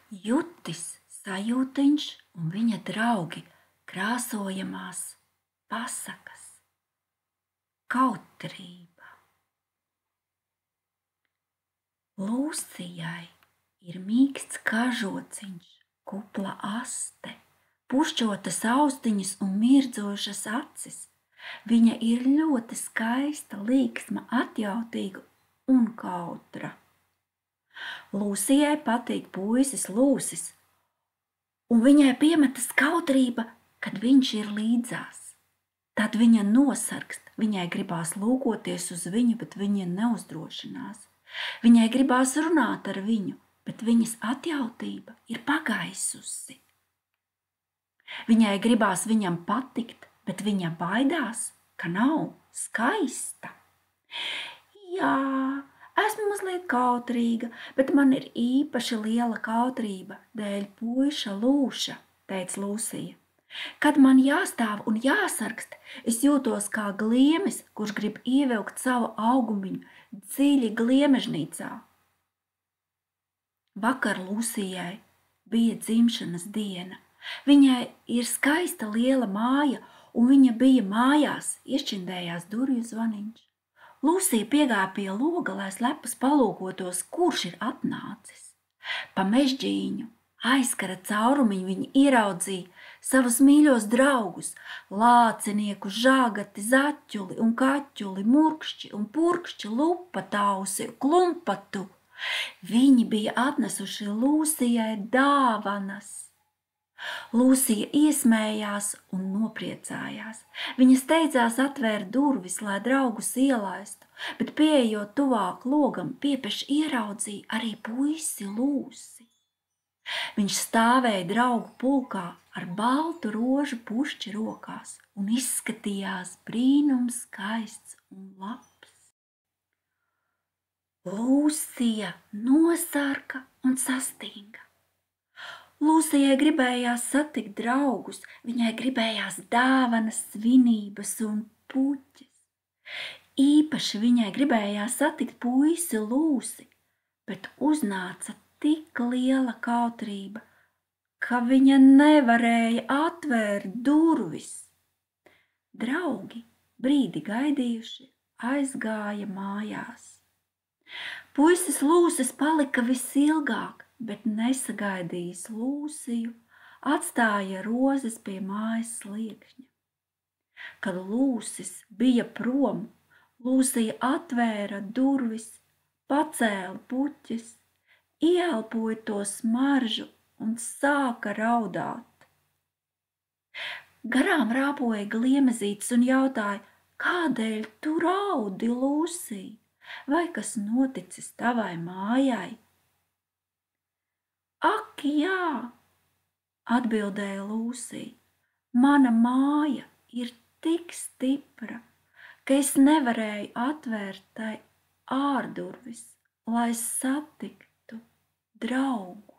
Jutis, Sajūtiņš un viņa draugi krāsojamās pasakas. Kautrība. Lūsijai ir mīksts kažociņš, kupla aste, pušķotas austiņas un mirdzošas acis. Viņa ir ļoti skaista, līksma, atjautīga un kautra. Lūsijai patīk puisis Lūsis, un viņai piemetas kautrība, kad viņš ir līdzās. Tad viņa nosargst, viņai gribās lūkoties uz viņu, bet viņa neuzdrošinās. Viņai gribās runāt ar viņu, bet viņas atjautība ir pagaisusi. Viņai gribās viņam patikt, bet viņa baidās, ka nav skaista. Jā, esmu mazliet kautrīga, bet man ir īpaši liela kautrība dēļ puiša Lūša, teica Lūsija. Kad man jāstāv un jāsargst, es jūtos kā gliemis, kurš grib ievilkt savu augumiņu dziļi gliemežnīcā. Vakar Lūsijai bija dzimšanas diena. Viņai ir skaista liela māja, un viņa bija mājās, iešķindējās durvju zvaniņš. Lūsija piegāja pie loga, lai slepus palūkotos, kurš ir atnācis. Pa mežģīņu aizkara caurumiņu viņa ieraudzīja savus mīļos draugus, lācinieku, žāgati, zaķuli un kaķuli, murkšķi un purkšķi, lupatausi, klumpatu. Viņi bija atnesuši Lūsijai dāvanas. Lūsija iesmējās un nopriecājās. Viņa steidzās atvērt durvis, lai draugus ielaistu, bet pieejot tuvāk logam, piepeš ieraudzīja arī puisi Lūsi. Viņš stāvēja draugu pulkā ar baltu rožu pušķi rokās un izskatījās brīnums skaists un labs. Lūsija nosarka un sastinga. Lūsijai gribējās satikt draugus, viņai gribējās dāvanas, svinības un puķes. Īpaši viņai gribējās satikt puisi Lūsi, bet uznāca tik liela kautrība, ka viņa nevarēja atvērt durvis. Draugi, brīdi gaidījuši, aizgāja mājās. Puisis Lūsis palika visilgāk, bet nesagaidījis Lūsiju, atstāja rozes pie mājas sliekšņa. Kad Lūsis bija prom, Lūsija atvēra durvis, pacēla puķes, ieelpoja to smaržu un sāka raudāt. Garām rāpoja gliemezītes un jautāja, kādēļ tu raudi, Lūsija, vai kas noticis tavai mājai? Ak, jā, atbildēja Lūsija, mana māja ir tik stipra, ka es nevarēju atvērt tai ārdurvis, lai satiktu draugu.